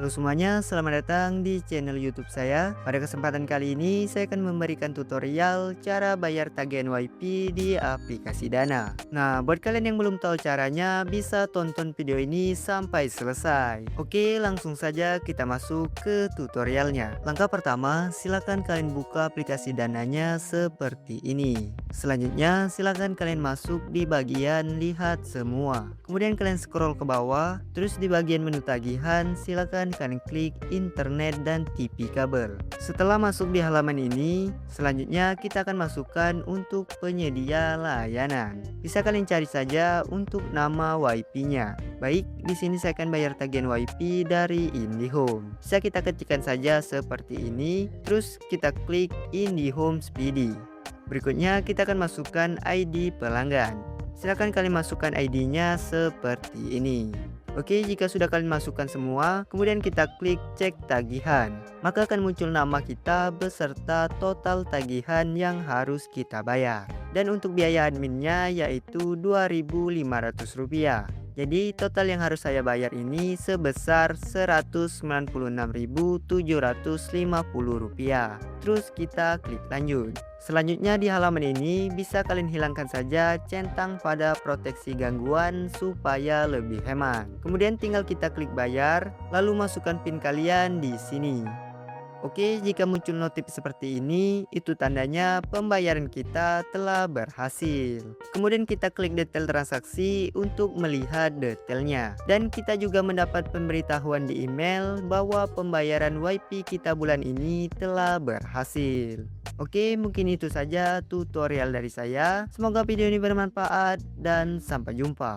Halo semuanya, selamat datang di channel YouTube saya. Pada kesempatan kali ini, saya akan memberikan tutorial cara bayar tagihan WiFi di aplikasi Dana. Nah, buat kalian yang belum tahu caranya, bisa tonton video ini sampai selesai. Oke, langsung saja kita masuk ke tutorialnya. Langkah pertama, silakan kalian buka aplikasi Dananya seperti ini. Selanjutnya, silakan kalian masuk di bagian lihat semua. Kemudian kalian scroll ke bawah, terus di bagian menu tagihan, silakan kalian klik internet dan TV kabel. Setelah masuk di halaman ini, selanjutnya kita akan masukkan untuk penyedia layanan. Bisa kalian cari saja untuk nama WiFi-nya. Baik, di sini saya akan bayar tagihan WiFi dari IndiHome. Bisa kita ketikkan saja seperti ini, terus kita klik IndiHome Speedy. Berikutnya kita akan masukkan ID pelanggan. Silakan kalian masukkan ID-nya seperti ini. Oke, jika sudah kalian masukkan semua, kemudian kita klik cek tagihan. Maka akan muncul nama kita beserta total tagihan yang harus kita bayar. Dan untuk biaya adminnya yaitu Rp2.500. Jadi total yang harus saya bayar ini sebesar Rp196.750. Terus kita klik lanjut. Selanjutnya di halaman ini bisa kalian hilangkan saja centang pada proteksi gangguan supaya lebih hemat. Kemudian tinggal kita klik bayar, lalu masukkan PIN kalian di sini. Oke, jika muncul notif seperti ini, itu tandanya pembayaran kita telah berhasil. Kemudian kita klik detail transaksi untuk melihat detailnya. Dan kita juga mendapat pemberitahuan di email bahwa pembayaran WiFi kita bulan ini telah berhasil. Oke, mungkin itu saja tutorial dari saya. Semoga video ini bermanfaat dan sampai jumpa.